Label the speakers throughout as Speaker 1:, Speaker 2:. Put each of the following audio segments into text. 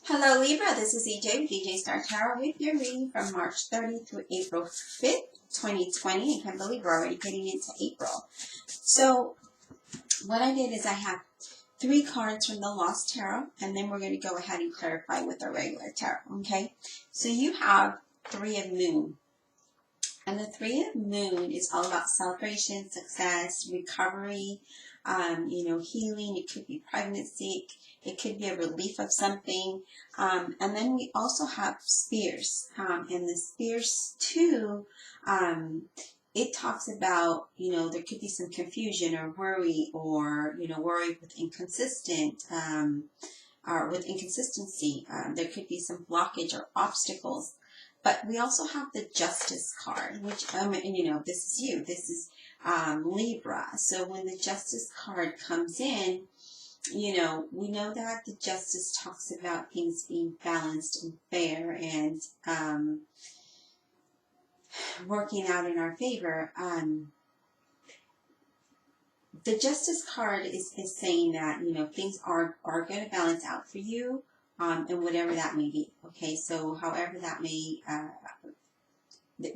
Speaker 1: Hello Libra, this is EJ, DJ Star Tarot with your reading from March 30th through April 5th, 2020. I can't believe we're already getting into April. So what I did is I have 3 cards from the Lost Tarot, and then we're going to go ahead and clarify with our regular tarot, okay? So you have 3 of Moon. And the 3 of Moon is all about celebration, success, recovery, healing. It could be pregnancy. It could be a relief of something. And then we also have Spears. And the Spears, too, it talks about, there could be some confusion or worry or, worry with or with inconsistency. There could be some blockage or obstacles. But we also have the Justice card, which, this is you. This is Libra. So when the Justice card comes in, we know that the Justice talks about things being balanced and fair and working out in our favor. The Justice card is saying that, things are going to balance out for you. And whatever that may be, okay? So however that may,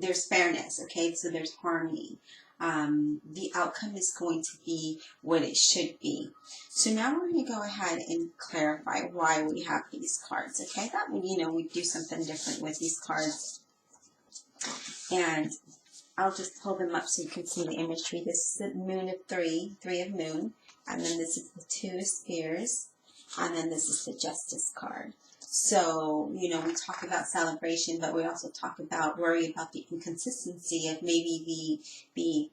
Speaker 1: there's fairness, okay? So there's harmony. The outcome is going to be what it should be. So now we're going to go ahead and clarify why we have these cards, okay? That way, we do something different with these cards. And I'll just pull them up so you can see the imagery. This is the Moon of 3 of Moon. And then this is the 2 of Spears. And then this is the Justice card. So, we talk about celebration, but we also talk about worry about the inconsistency of maybe the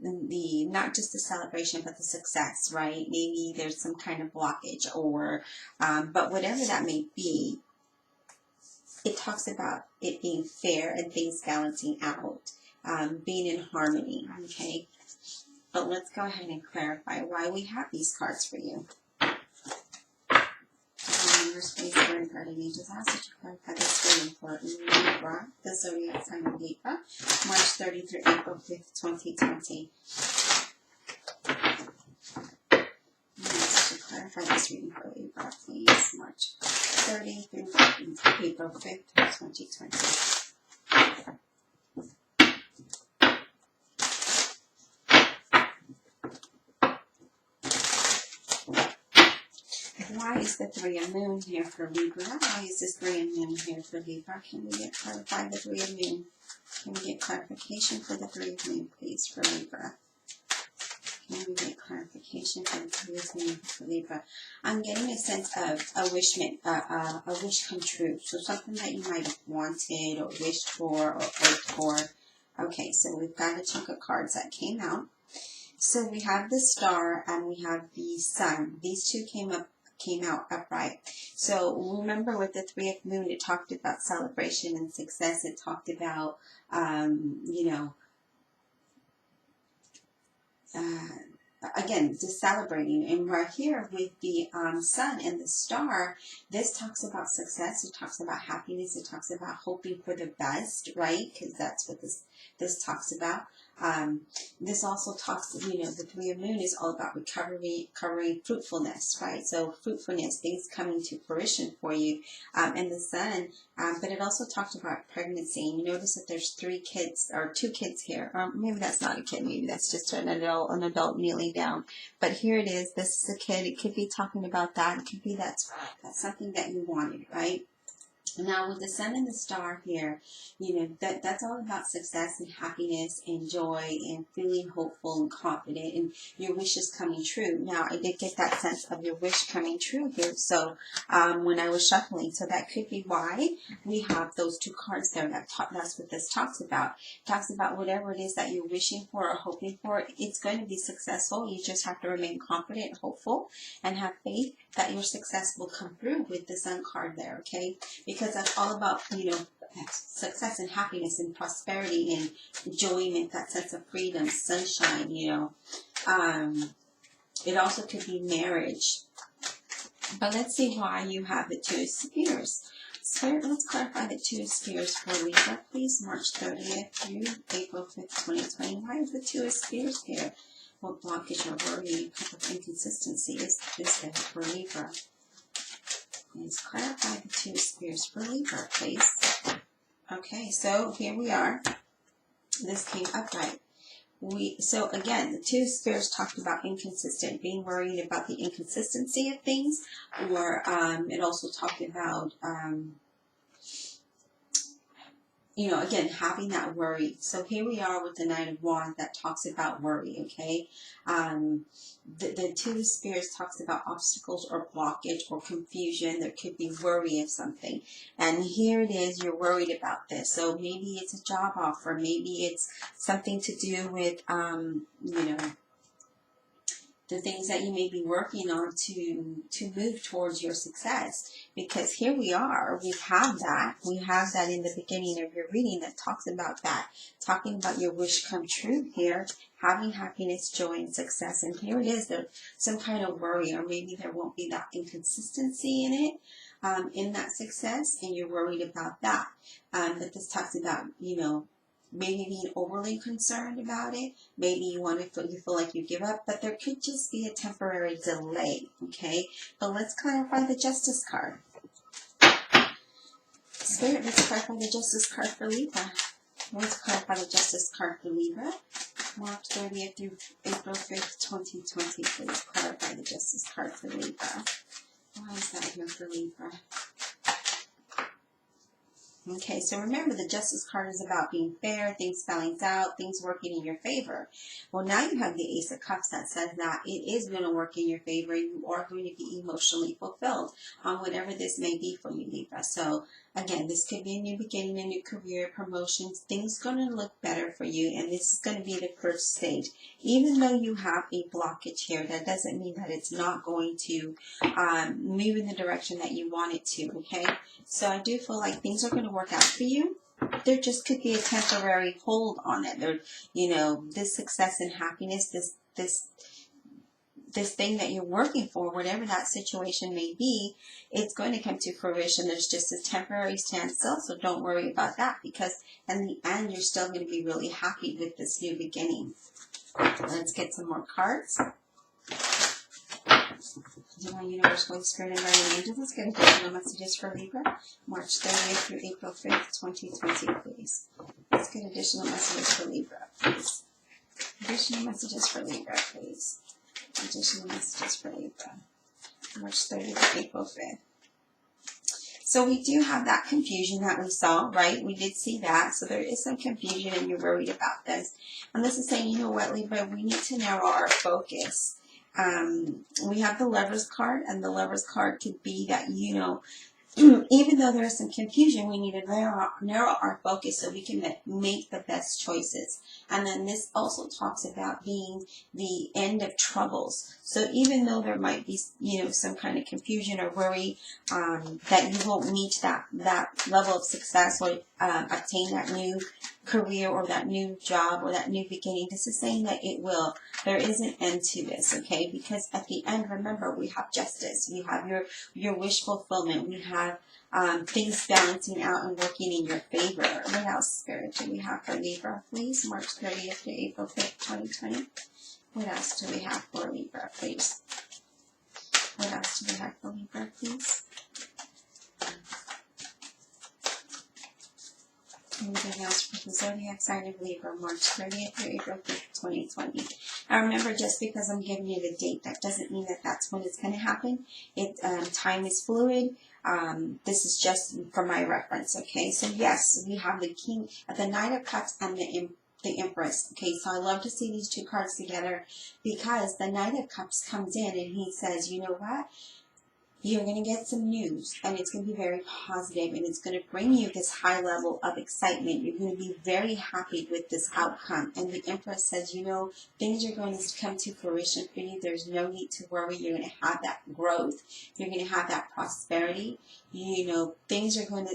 Speaker 1: not just the celebration, but the success, right? Maybe there's some kind of blockage or, but whatever that may be, it talks about it being fair and things balancing out, being in harmony, okay? But let's go ahead and clarify why we have these cards for you. Space for guardian angels, I ask that you clarify this reading for Libra, the zodiac sign of Libra, March 30th through April 5th, 2020. To clarify this reading for Libra, please, March 30th through April 5th, 2020. Why is the 3 of Moon here for Libra? Why is this 3 of Moon here for Libra? Can we get clarified the 3 of Moon? Can we get clarification for the 3 of Moon, please, for Libra? Can we get clarification for the 3 of Moon for Libra? I'm getting a sense of a wish come true. So something that you might have wanted or wished for or hoped for. Okay, so we've got a chunk of cards that came out. So we have the Star and we have the Sun. These two came out upright. So remember with the 3 of Moon, it talked about celebration and success. It talked about, again, just celebrating. And right here with the Sun and the Star, this talks about success. It talks about happiness. It talks about hoping for the best, right? Because that's what this talks about. This also talks, the 3 of Moon is all about recovery, fruitfulness, right? So fruitfulness, things coming to fruition for you. And the Sun, but it also talked about pregnancy. And you notice that there's 3 kids, or 2 kids here. Or maybe that's not a kid, maybe that's just an adult kneeling down. But here it is, this is a kid. It could be talking about that. It could be that's something that you wanted, right? Now, with the Sun and the Star here, that's all about success and happiness and joy and feeling hopeful and confident and your wishes coming true. Now, I did get that sense of your wish coming true here. So, when I was shuffling, so that could be why we have those 2 cards there. That's what this talks about. It talks about whatever it is that you're wishing for or hoping for. It's going to be successful. You just have to remain confident and hopeful and have faith that your success will come through with the Sun card there, okay? Because that's all about, success and happiness and prosperity and enjoyment, that sense of freedom, sunshine, It also could be marriage. But let's see why you have the 2 of Spears. Spirit, let's clarify the 2 of Spears for Libra, please. March 30th through April 5th, 2020. Why is the 2 of Spears here? What blockage or worry, a couple of inconsistency is there for Libra? Please clarify the two spheres for Libra, please. Okay, so here we are. This came upright. So again, the two spheres talked about inconsistent, being worried about the inconsistency of things, or it also talked about, again, having that worry. So here we are with the Knight of Wands that talks about worry, okay? The two spheres talks about obstacles or blockage or confusion. There could be worry of something. And here it is, you're worried about this. So maybe it's a job offer. Maybe it's something to do with, the things that you may be working on to move towards your success. Because here we are, we have that in the beginning of your reading that talks about that, talking about your wish come true here, having happiness, joy, and success. And here it is, there's some kind of worry, or maybe there won't be that inconsistency in it, in that success, and you're worried about that. But this talks about, maybe being overly concerned about it. Maybe you feel like you give up, but there could just be a temporary delay, okay? But let's clarify the Justice card. Spirit, let's clarify the Justice card for Libra. Let's clarify the Justice card for Libra. March 30th through April 5th, 2020. Please clarify the Justice card for Libra. Why is that here for Libra? Okay, so remember the Justice card is about being fair, things balance out, things working in your favor. Well, now you have the Ace of Cups that says that it is going to work in your favor. You are going to be emotionally fulfilled on whatever this may be for you, Libra. So, again, this could be a new beginning, a new career, promotions. Things going to look better for you, and this is going to be the first stage. Even though you have a blockage here, that doesn't mean that it's not going to move in the direction that you want it to, okay? So I do feel like things are going to work out for you. There just could be a temporary hold on it. There, this success and happiness, this thing that you're working for, whatever that situation may be, it's going to come to fruition. There's just a temporary standstill, so don't worry about that, because in the end, you're still going to be really happy with this new beginning. Let's get some more cards. Divine Universe, Holy Spirit, and Guardian Angels, let's get additional messages for Libra. March 30th through April 5th, 2020, please. Let's get additional messages for Libra, please. Additional messages for Libra, please. Additional messages for Libra. March 30th to April 5th. So we do have that confusion that we saw, right? We did see that. So there is some confusion and you're worried about this. And this is saying, you know what, Libra, we need to narrow our focus. We have the Lovers card, and the Lovers card could be that, even though there is some confusion, we need to narrow our focus so we can make the best choices. And then this also talks about being the end of troubles. So even though there might be, some kind of confusion or worry that you won't meet that level of success or obtain that new career or that new job or that new beginning, this is saying that it will. There is an end to this, okay? Because at the end, remember, we have justice. We have your wish fulfillment. We have things balancing out and working in your favor. What else, Spirit, do we have for Libra, please? March 30th to April 5th, 2020. What else do we have for Libra, please? What else do we have for Libra, please? Anything else for the Zodiac sign of Libra, March 30th through April 5th, 2020. Now remember, just because I'm giving you the date, that doesn't mean that that's when it's going to happen. Time is fluid. This is just for my reference, okay? So yes, we have the King, the Knight of Cups, and the Empress. Okay, so I love to see these two cards together because the Knight of Cups comes in and he says, you know what? You're going to get some news, and it's going to be very positive, and it's going to bring you this high level of excitement. You're going to be very happy with this outcome. And the Empress says, things are going to come to fruition for you. There's no need to worry. You're going to have that growth. You're going to have that prosperity. Things are going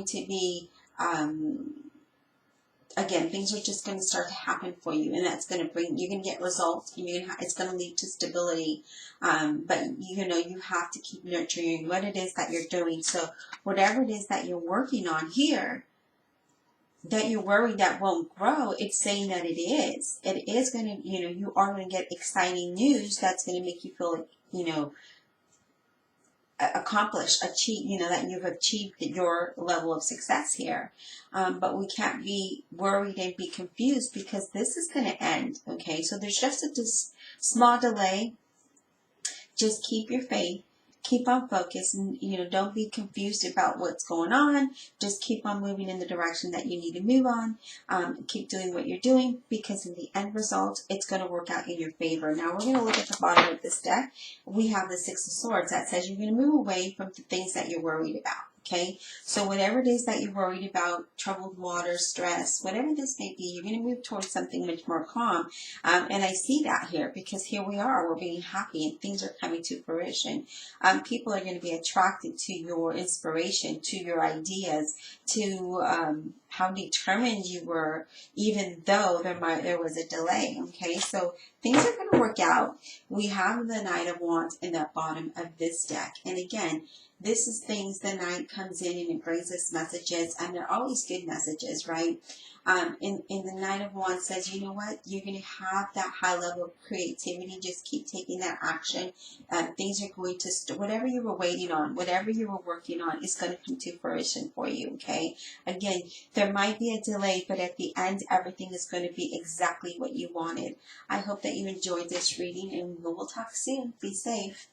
Speaker 1: to be, again, things are just going to start to happen for you, and that's going to you're going to get results, and it's going to lead to stability. But you have to keep nurturing what it is that you're doing. So whatever it is that you're working on here, that you're worried that won't grow, it's saying that it is. It is going to, you are going to get exciting news that's going to make you feel like, achieve, that you've achieved your level of success here. But we can't be worried and be confused because this is going to end, okay? So there's just a small delay. Just keep your faith. Keep on focus, and don't be confused about what's going on. Just keep on moving in the direction that you need to move on. Keep doing what you're doing, because in the end result, it's going to work out in your favor. Now we're going to look at the bottom of this deck. We have the Six of Swords that says you're going to move away from the things that you're worried about. Okay, so whatever it is that you're worried about, troubled water, stress, whatever this may be, you're going to move towards something much more calm. And I see that here, because here we are, we're being happy and things are coming to fruition. People are going to be attracted to your inspiration, to your ideas, to how determined you were, even though there was a delay. Okay, so things are going to work out. We have the Knight of Wands in the bottom of this deck, and again, this is things the Knight comes in and it brings us messages, and they're always good messages, right? In the Knight of Wands says, you know what, you're going to have that high level of creativity. Just keep taking that action. Things are going to, whatever you were waiting on, whatever you were working on, is going to come to fruition for you, okay? Again, there might be a delay, but at the end, everything is going to be exactly what you wanted. I hope that you enjoyed this reading, and we'll talk soon. Be safe.